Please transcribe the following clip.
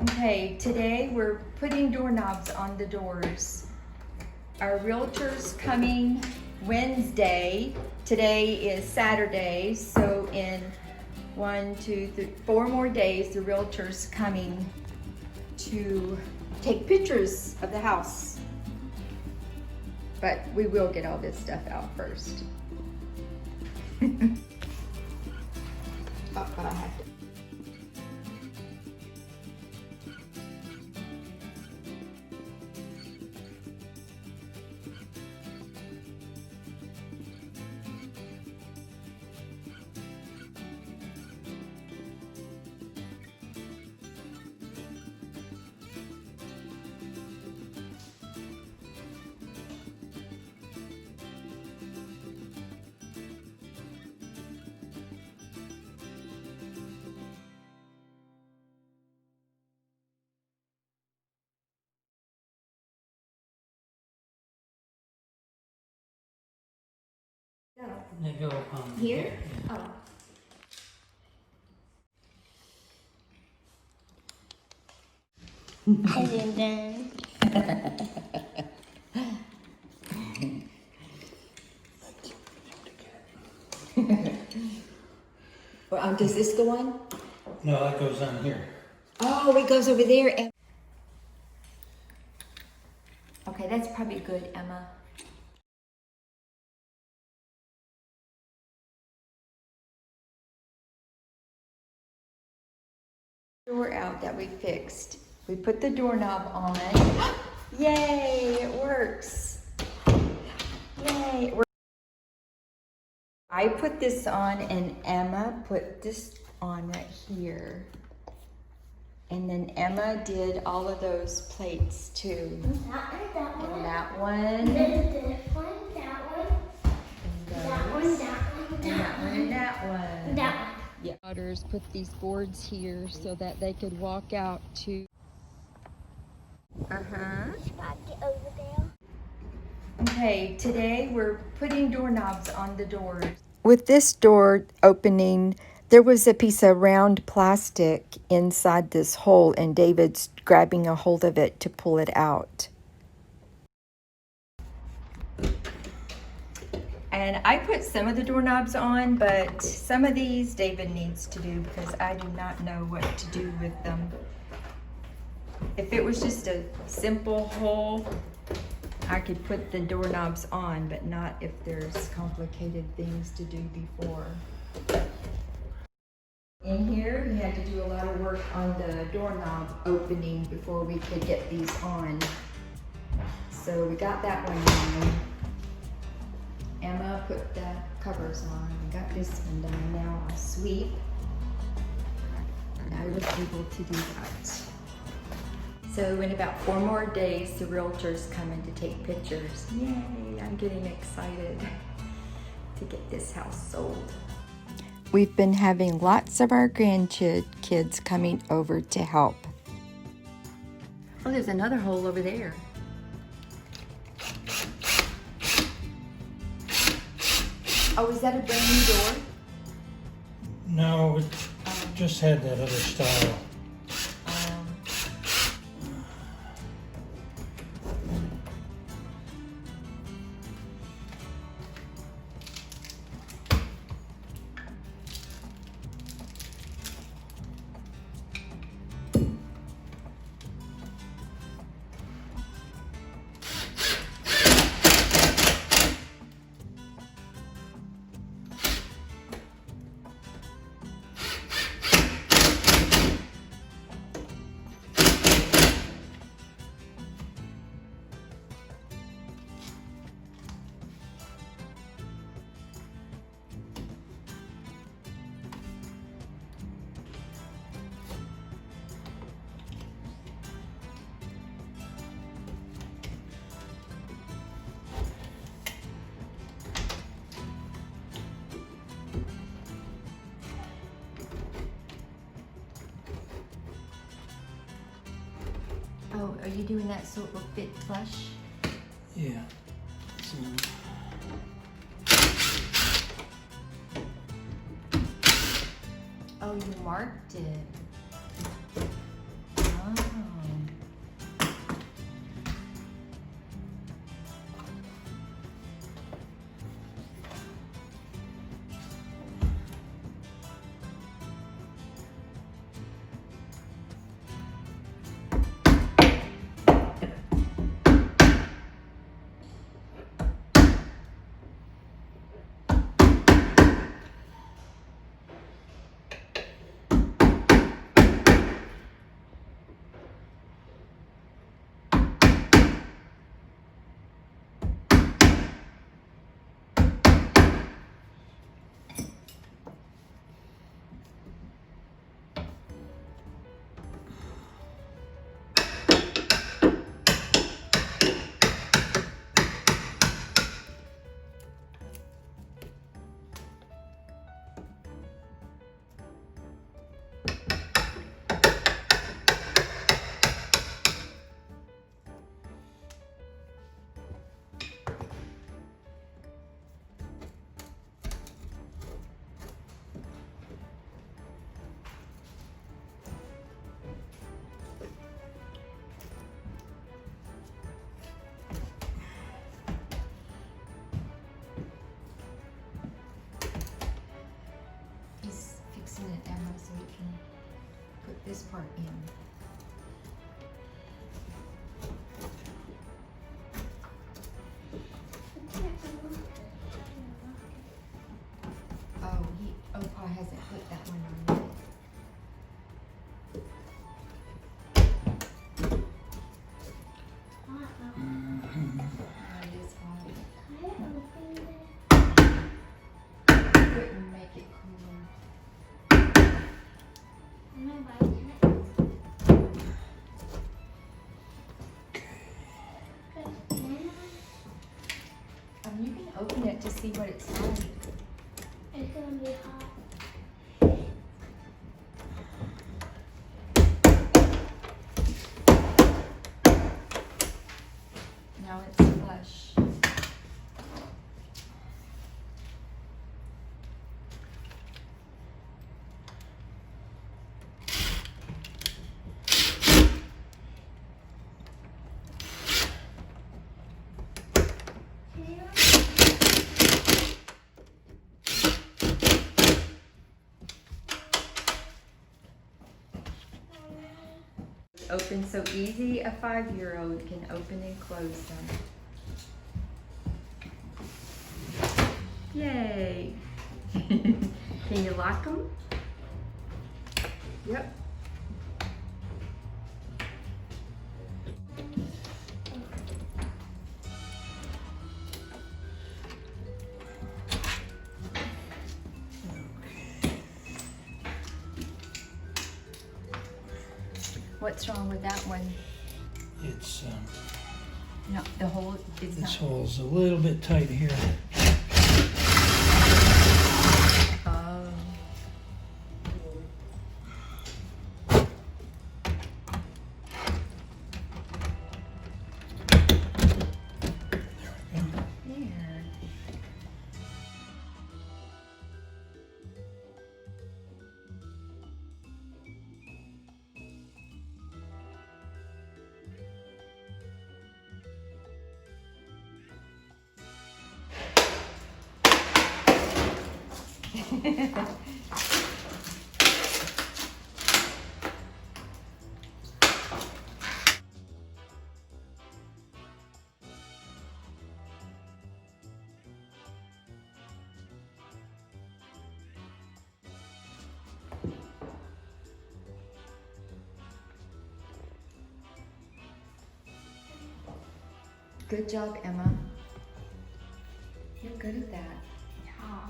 Okay, today we're putting doorknobs on the doors. Our realtor's coming Wednesday. Today is Saturday, so in 1, 2, 3, 4 more days, the realtor's coming to take pictures of the house. But we will get all this stuff out first. But I have to. They go Here? Oh. And then Well, does this go on? No, that goes on here. Oh, it goes over there. Okay, that's probably good, Emma. Door out that we fixed. We put the doorknob on. Yay, it works. Yay. I put this on and Emma put this on right here. And then Emma did all of those plates too. And that one. And this one, that one. That one, that one, and that one, and that one. That one. Yeah. Daughters put these boards here so that they could walk out to. Over there. Okay, today we're putting doorknobs on the doors. With this door opening, there was a piece of round plastic inside this hole, and David's grabbing a hold of it to pull it out. And I put some of the doorknobs on, but some of these David needs to do because I do not know what to do with them. If it was just a simple hole, I could put the doorknobs on, but not if there's complicated things to do before. In here, we had to do a lot of work on the doorknob opening before we could get these on. So we got that one on. Emma put the covers on. We got this one done. Now I'll sweep. And I was able to do that. So in about 4 more days, the realtor's coming to take pictures. Yay, I'm getting excited to get this house sold. We've been having lots of our grandkids coming over to help. Oh, there's another hole over there. Oh, is that a brand new door? No, it just had that other style. Oh, are you doing that so it will fit flush? Yeah. Oh, you marked it. Oh. part in. Oh, Pa hasn't put that one on yet. Oh, it is hot. Couldn't make it cooler. You can open it to see what it's like. It's gonna be hot. Now it's flush. Open so easy, a 5-year-old can open and close them. Yay! Can you lock them? Yep. What's wrong with that one? It's No, the hole is this not. hole's a little bit tight here. Oh. There. Good job, Emma. You're good at that. Yeah.